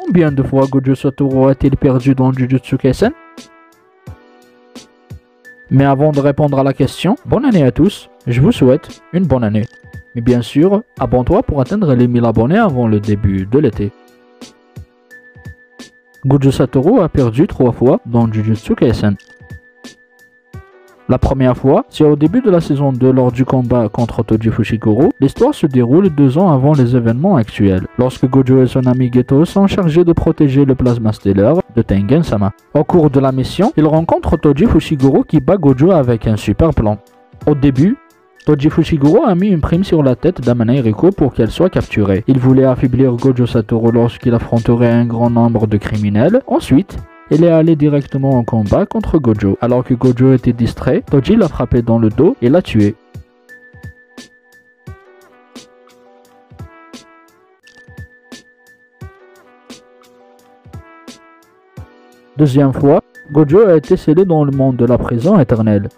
Combien de fois Gojo Satoru a-t-il perdu dans Jujutsu Kaisen? Mais avant de répondre à la question, bonne année à tous, je vous souhaite une bonne année. Mais bien sûr, abonne-toi pour atteindre les 1000 abonnés avant le début de l'été. Gojo Satoru a perdu 3 fois dans Jujutsu Kaisen. La première fois, c'est au début de la saison 2 lors du combat contre Toji Fushiguro. L'histoire se déroule 2 ans avant les événements actuels, lorsque Gojo et son ami Geto sont chargés de protéger le plasma stellaire de Tengen-sama. Au cours de la mission, ils rencontrent Toji Fushiguro qui bat Gojo avec un super plan. Au début, Toji Fushiguro a mis une prime sur la tête d'Amane Riko pour qu'elle soit capturée. Il voulait affaiblir Gojo Satoru lorsqu'il affronterait un grand nombre de criminels. Ensuite, il est allé directement en combat contre Gojo. Alors que Gojo était distrait, Toji l'a frappé dans le dos et l'a tué. Deuxième fois, Gojo a été scellé dans le monde de la prison éternelle.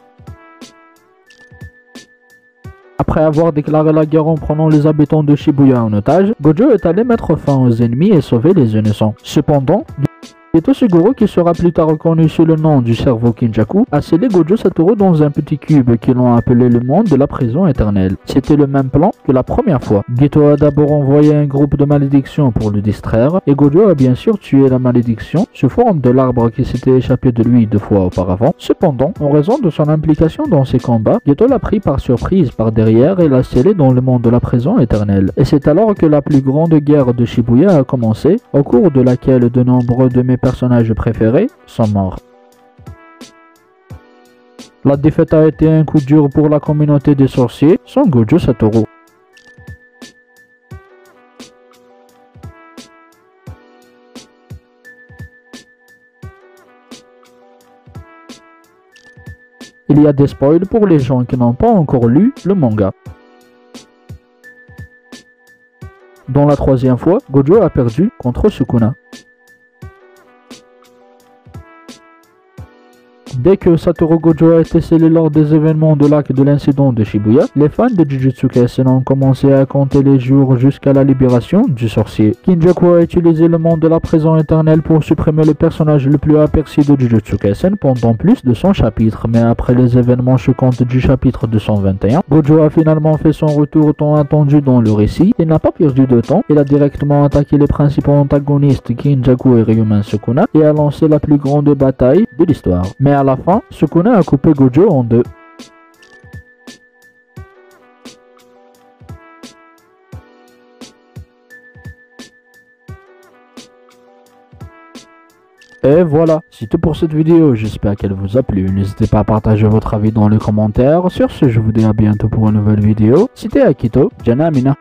Après avoir déclaré la guerre en prenant les habitants de Shibuya en otage, Gojo est allé mettre fin aux ennemis et sauver les innocents. Cependant, Geto Suguro, qui sera plus tard reconnu sous le nom du cerveau Kinjaku, a scellé Gojo Satoru dans un petit cube qu'ils ont appelé le monde de la prison éternelle. C'était le même plan que la première fois. Geto a d'abord envoyé un groupe de malédictions pour le distraire, et Gojo a bien sûr tué la malédiction sous forme de l'arbre qui s'était échappé de lui 2 fois auparavant. Cependant, en raison de son implication dans ces combats, Geto l'a pris par surprise par derrière et l'a scellé dans le monde de la prison éternelle. Et c'est alors que la plus grande guerre de Shibuya a commencé, au cours de laquelle de nombreux de mes personnages préférés sont morts. La défaite a été un coup dur pour la communauté des sorciers sans Gojo Satoru. Il y a des spoils pour les gens qui n'ont pas encore lu le manga. Dans la troisième fois, Gojo a perdu contre Sukuna. Dès que Satoru Gojo a été scellé lors des événements de l'arc de l'incident de Shibuya, les fans de Jujutsu Kaisen ont commencé à compter les jours jusqu'à la libération du sorcier. Kinjaku a utilisé le monde de la prison éternelle pour supprimer le personnage le plus aperçu de Jujutsu Kaisen pendant plus de 100 chapitres, mais après les événements choquants du chapitre 221, Gojo a finalement fait son retour tant attendu dans le récit. Il n'a pas perdu de temps, il a directement attaqué les principaux antagonistes Kinjaku et Ryuman Sukuna et a lancé la plus grande bataille de l'histoire. Mais à la fin, Sukuna a coupé Gojo en 2. Et voilà, c'est tout pour cette vidéo, j'espère qu'elle vous a plu. N'hésitez pas à partager votre avis dans les commentaires. Sur ce, je vous dis à bientôt pour une nouvelle vidéo. C'était Akito, Jana Amina.